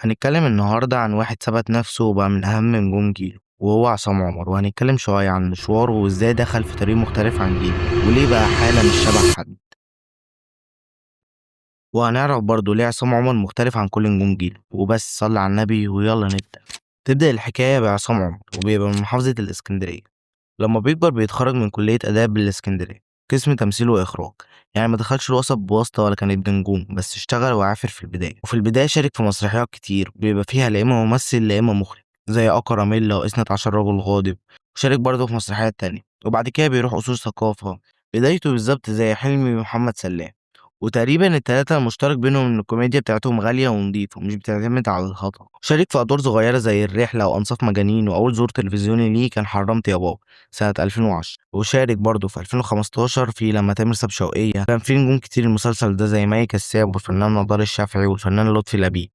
هنتكلم النهاردة عن واحد ثبت نفسه وبقى من أهم نجوم جيله وهو عصام عمر، وهنتكلم شوية عن مشواره وإزاي دخل في طريق مختلف عن جيله وليه بقى حالة مش شبه حد. وهنعرف برضه ليه عصام عمر مختلف عن كل نجوم جيله. وبس صلي على النبي ويلا نبدأ. تبدأ الحكاية بعصام عمر وبيبقى من محافظة الإسكندرية. لما بيكبر بيتخرج من كلية آداب بالإسكندرية قسم تمثيل وإخراج. يعني ما دخلش الوسط بواسطة ولا كان ابن نجوم، بس اشتغل وعافر في البداية. وفي البداية شارك في مسرحيات كتير بيبقى فيها لا إما ممثل لا إما مخرج، زي أكراميلا وإثنى عشر رجل غاضب. وشارك برضه في مسرحيات تانية، وبعد كده بيروح أصول ثقافة. بدايته بالظبط زي حلمي ومحمد سلام. وتقريبا التلاتة المشترك بينهم إن الكوميديا بتاعتهم غالية ونضيفة ومش بتعتمد على الهطل. شارك في أدوار صغيرة زي الرحلة وأنصاف مجانين، وأول ظهور تلفزيوني ليه كان حرمت يا بابا سنة 2010. وشارك برضه في 2015 في لما تامر ساب شوقية. كان في نجوم كتير المسلسل ده زي مي كساب والفنان نضال الشافعي والفنان لطفي لبيب.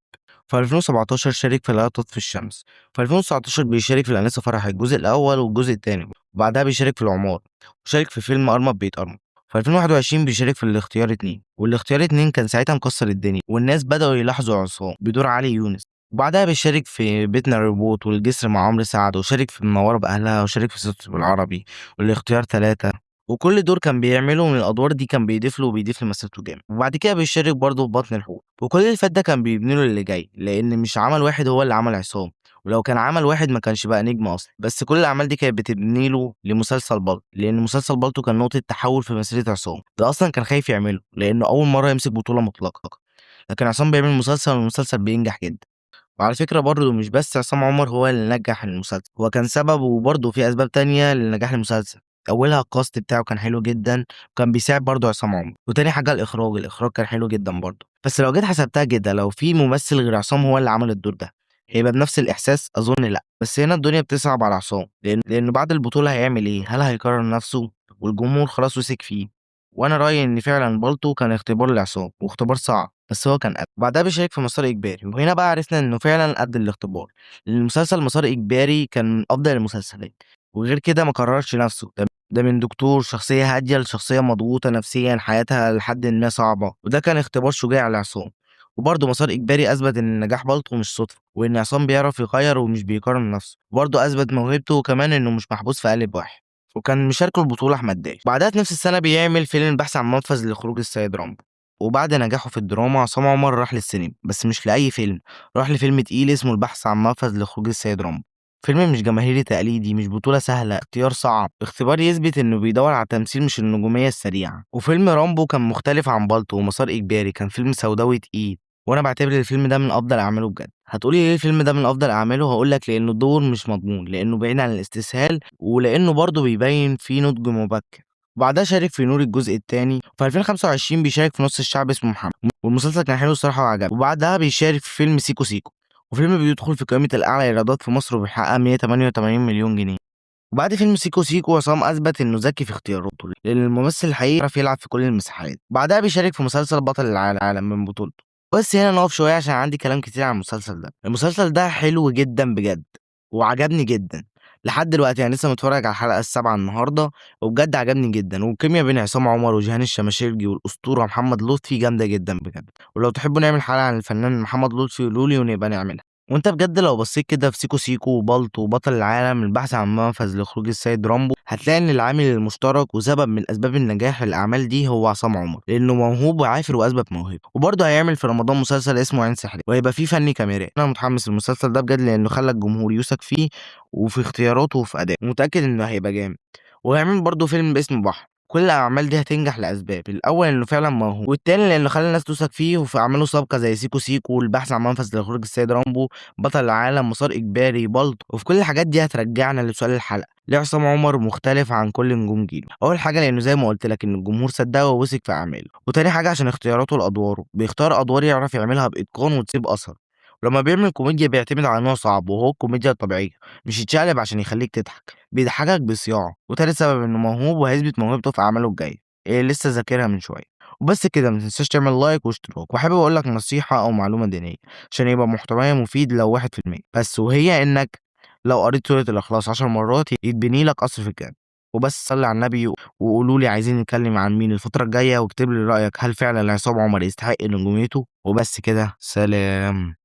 في 2017 شارك في لا تطفي الشمس. في 2019 بيشارك في الأنسة فرح الجزء الأول والجزء التاني، وبعدها بيشارك في العمار. وشارك في فيلم أرمب بيت أرمب. في 2021 بيشارك في الاختيار اتنين، والاختيار اتنين كان ساعتها مكسر الدنيا والناس بدأوا يلاحظوا عصام بدور علي يونس. وبعدها بيشارك في بيتنا الروبوت والجسر مع عمرو سعد، وشارك في منورة بأهلها، وشارك في صوت بالعربي والاختيار تلاتة. وكل دور كان بيعمله من الأدوار دي كان بيضيف له وبيضيف لمسيرته جامد. وبعد كده بيشارك برضه في بطن الحوت. وكل اللي فات ده كان بيبني له اللي جاي، لأن مش عمل واحد هو اللي عمل عصام. ولو كان عمل واحد ما كانش بقى نجم اصلا. بس كل الاعمال دي كانت بتبني له لمسلسل بالطو، لان مسلسل بالطو كان نقطه تحول في مسيره عصام. ده اصلا كان خايف يعمله لانه اول مره يمسك بطوله مطلقه، لكن عصام بيعمل مسلسل والمسلسل بينجح جدا. وعلى فكره برضه مش بس عصام عمر هو اللي نجح المسلسل، هو كان سبب، وبرضه في اسباب تانية لنجاح المسلسل. اولها الكاست بتاعه كان حلو جدا، وكان بيساعد برضه عصام عمر. وتاني حاجه الاخراج كان حلو جدا برضه. بس لو جيت حسبتها كده، لو في ممثل غير عصام هو اللي عمل الدور ده، هيبقى بنفس الإحساس؟ أظن لأ. بس هنا الدنيا بتصعب على عصام، لأنه بعد البطولة هيعمل إيه؟ هل هيكرر نفسه؟ والجمهور خلاص وثق فيه. وأنا رأيي إن فعلا بالطو كان اختبار لعصام، واختبار صعب، بس هو كان قد. بعدها بيشارك في مسار إجباري، وهنا بقى عرفنا إنه فعلا قد الاختبار. لأن المسلسل مسار إجباري كان من أفضل المسلسلات. وغير كده ما كررش نفسه، ده من دكتور شخصية هادية لشخصية مضغوطة نفسيا حياتها لحد ما صعبة، وده كان اختبار شجاع لعصام. وبرضه مسار إجباري أثبت إن نجاح بالطو مش صدفة، وإن عصام بيعرف يغير ومش بيقارن نفسه. وبرضه أثبت موهبته، وكمان إنه مش محبوس في قالب واحد. وكان مشاركه البطولة أحمد داش. بعدها في نفس السنة بيعمل فيلم البحث عن منفذ لخروج السيد رامبو. وبعد نجاحه في الدراما عصام عمر راح للسينما، بس مش لأي فيلم، راح لفيلم تقيل اسمه البحث عن منفذ لخروج السيد رامبو. فيلم مش جماهيري تقليدي، مش بطولة سهلة، اختيار صعب، اختبار يثبت انه بيدور على تمثيل مش النجومية السريعة. وفيلم رامبو كان مختلف عن بالطو ومسار إجباري، كان فيلم سوداوي تقيل. وانا بعتبر الفيلم ده من افضل اعماله بجد. هتقولي ليه الفيلم ده من افضل اعماله؟ هقولك لانه الدور مش مضمون، لانه بعيد عن الاستسهال، ولانه برضه بيبين فيه نضج مبكر. وبعدها شارك في نور الجزء الثاني. في 2025 بيشارك في نص الشعب اسمه محمد، والمسلسل كان حلو الصراحه وعجبني. وبعدها بيشارك في فيلم سيكو سيكو، وفيلم بيدخل في قائمه الاعلى ايرادات في مصر وبيحقق 188 مليون جنيه. وبعد فيلم سيكو سيكو عصام اثبت انه ذكي في اختياراته، لان الممثل الحقيقي يعرف يلعب في كل المساحات. بعدها بيشارك في مسلسل بطل العالم من بطولته. بس هنا نقف شويه عشان عندي كلام كتير عن المسلسل ده. المسلسل ده حلو جدا بجد، وعجبني جدا لحد دلوقتي. يعني لسه متفرج على الحلقه السابعه النهارده، وبجد عجبني جدا. والكيميا بين عصام عمر وجيهان الشماشرجي والاسطوره محمد لطفي جامده جدا بجد. ولو تحبوا نعمل حلقه عن الفنان محمد لطفي قولولي ونبقى نعملها. وانت بجد لو بصيت كده في سيكو سيكو وبالطو وبطل العالم البحث عن منفذ لخروج السيد رامبو، هتلاقي ان العامل المشترك وسبب من اسباب النجاح الاعمال دي هو عصام عمر، لانه موهوب وعافر واثبت موهبه. وبرضه هيعمل في رمضان مسلسل اسمه عين سحرية، وهيبقى فيه فني كاميرا. انا متحمس للمسلسل ده بجد، لانه خلى الجمهور يثق فيه وفي اختياراته وفي ادائه، متاكد انه هيبقى جامد. وهيعمل برضه فيلم باسم بحر. كل الأعمال دي هتنجح لأسباب: الأول إنه فعلا موهوب، والتاني لأنه خلى الناس تثق فيه، وفي أعماله سابقة زي سيكو سيكو والبحث عن منفذ لخروج السيد رامبو، بطل العالم، مسار إجباري، بالطو. وفي كل الحاجات دي هترجعنا لسؤال الحلقة: ليه عصام عمر مختلف عن كل نجوم جيله؟ أول حاجة لأنه زي ما قلت لك إن الجمهور صدقه ووثق في أعماله. وتاني حاجة عشان اختياراته لأدواره، بيختار أدوار يعرف يعملها بإتقان وتسيب أثر. ولما بيعمل كوميديا بيعتمد على نوع صعب، وهو الكوميديا الطبيعية، مش يتشقلب عشان يخليك تضحك، بيضحكك بصياعه. وتالت سبب انه موهوب وهيثبت موهبته في اعماله الجايه، اللي لسه ذاكرها من شويه. وبس كده، ما تنساش تعمل لايك واشتراك. وحابب اقول لك نصيحه او معلومه دينيه عشان يبقى محتوايا مفيد لو 1%، بس وهي انك لو قريت سوره الاخلاص 10 مرات يتبني لك قصر في الجنه. وبس صلي على النبي، وقولوا لي عايزين نتكلم عن مين الفتره الجايه، واكتب لي رايك هل فعلا عصام عمر يستحق نجوميته. وبس كده، سلام.